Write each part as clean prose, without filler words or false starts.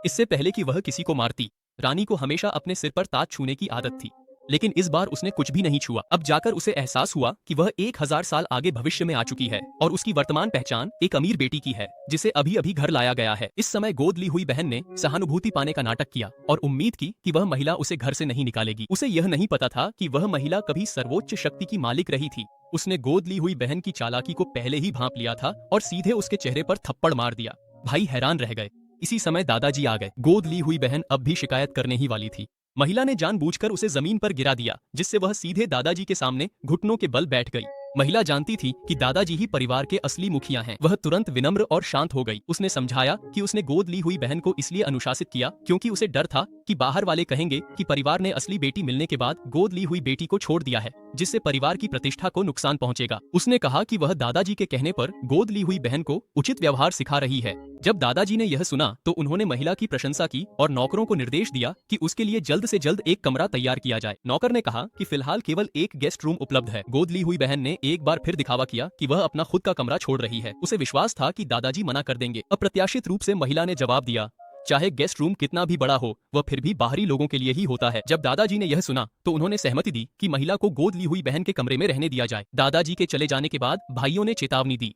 इससे पहले कि वह किसी को मारती, रानी को हमेशा अपने सिर पर ताज छूने की आदत थी, लेकिन इस बार उसने कुछ भी नहीं छुआ। अब जाकर उसे एहसास हुआ कि वह 1000 साल आगे भविष्य में आ चुकी है और उसकी वर्तमान पहचान एक अमीर बेटी की है जिसे अभी अभी घर लाया गया है। इस समय गोद ली हुई बहन ने सहानुभूति पाने का नाटक किया और उम्मीद की कि वह महिला उसे घर से नहीं निकालेगी। उसे यह नहीं पता था कि वह महिला कभी सर्वोच्च शक्ति की मालिक रही थी। उसने गोद ली हुई बहन की चालाकी को पहले ही भांप लिया था और सीधे उसके चेहरे पर थप्पड़ मार दिया। भाई हैरान रह गए। इसी समय दादाजी आ गए। गोद ली हुई बहन अब भी शिकायत करने ही वाली थी। महिला ने जानबूझकर उसे जमीन पर गिरा दिया, जिससे वह सीधे दादाजी के सामने घुटनों के बल बैठ गई। महिला जानती थी कि दादाजी ही परिवार के असली मुखिया हैं। वह तुरंत विनम्र और शांत हो गई। उसने समझाया कि उसने गोद ली हुई बहन को इसलिए अनुशासित किया क्योंकि उसे डर था कि बाहर वाले कहेंगे कि परिवार ने असली बेटी मिलने के बाद गोद ली हुई बेटी को छोड़ दिया है, जिससे परिवार की प्रतिष्ठा को नुकसान पहुंचेगा। उसने कहा कि वह दादाजी के कहने पर गोद ली हुई बहन को उचित व्यवहार सिखा रही है। जब दादाजी ने यह सुना तो उन्होंने महिला की प्रशंसा की और नौकरों को निर्देश दिया कि उसके लिए जल्द से जल्द एक कमरा तैयार किया जाए। नौकर ने कहा कि फिलहाल केवल एक गेस्ट रूम उपलब्ध है। गोद ली हुई बहन ने एक बार फिर दिखावा किया कि वह अपना खुद का कमरा छोड़ रही है। उसे विश्वास था कि दादाजी मना कर देंगे। अप्रत्याशित रूप से महिला ने जवाब दिया, चाहे गेस्ट रूम कितना भी बड़ा हो, वह फिर भी बाहरी लोगों के लिए ही होता है। जब दादाजी ने यह सुना तो उन्होंने सहमति दी कि महिला को गोद ली हुई बहन के कमरे में रहने दिया जाए। दादाजी के चले जाने के बाद भाइयों ने चेतावनी दी,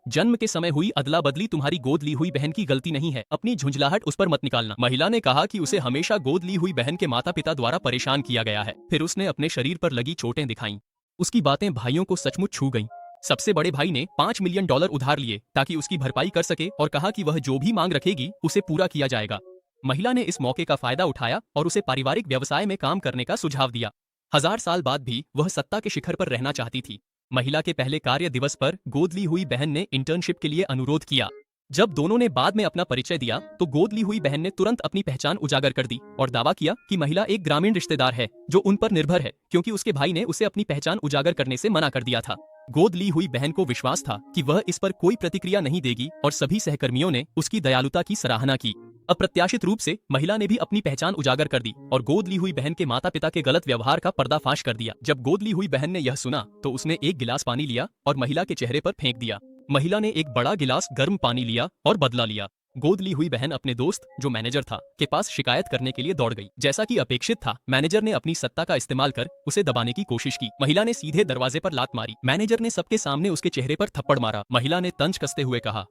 जन्म के समय हुई अदला बदली तुम्हारी गोद ली हुई बहन की गलती नहीं है, अपनी झुंझलाहट उस पर मत निकालना। महिला ने कहा कि उसे हमेशा गोद ली हुई बहन के माता पिता द्वारा परेशान किया गया है। फिर उसने अपने शरीर पर लगी चोटें दिखाईं। उसकी बातें भाइयों को सचमुच छू गईं। सबसे बड़े भाई ने $5 मिलियन उधार लिए ताकि उसकी भरपाई कर सके और कहा कि वह जो भी मांग रखेगी उसे पूरा किया जाएगा। महिला ने इस मौके का फायदा उठाया और उसे पारिवारिक व्यवसाय में काम करने का सुझाव दिया। 1000 साल बाद भी वह सत्ता के शिखर पर रहना चाहती थी। महिला के पहले कार्य दिवस पर गोद ली हुई बहन ने इंटर्नशिप के लिए अनुरोध किया। जब दोनों ने बाद में अपना परिचय दिया तो गोद ली हुई बहन ने तुरंत अपनी पहचान उजागर कर दी और दावा किया कि महिला एक ग्रामीण रिश्तेदार है जो उन पर निर्भर है, क्योंकि उसके भाई ने उसे अपनी पहचान उजागर करने से मना कर दिया था। गोद ली हुई बहन को विश्वास था कि वह इस पर कोई प्रतिक्रिया नहीं देगी और सभी सहकर्मियों ने उसकी दयालुता की सराहना की। अप्रत्याशित रूप से महिला ने भी अपनी पहचान उजागर कर दी और गोद ली हुई बहन के माता पिता के गलत व्यवहार का पर्दाफाश कर दिया। जब गोद ली हुई बहन ने यह सुना तो उसने एक गिलास पानी लिया और महिला के चेहरे पर फेंक दिया। महिला ने एक बड़ा गिलास गर्म पानी लिया और बदला लिया। गोद ली हुई बहन अपने दोस्त, जो मैनेजर था, के पास शिकायत करने के लिए दौड़ गई। जैसा कि अपेक्षित था, मैनेजर ने अपनी सत्ता का इस्तेमाल कर उसे दबाने की कोशिश की। महिला ने सीधे दरवाजे पर लात मारी। मैनेजर ने सबके सामने उसके चेहरे पर थप्पड़ मारा। महिला ने तंज कसते हुए कहा,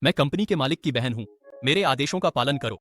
मैं कंपनी के मालिक की बहन हूँ, मेरे आदेशों का पालन करो।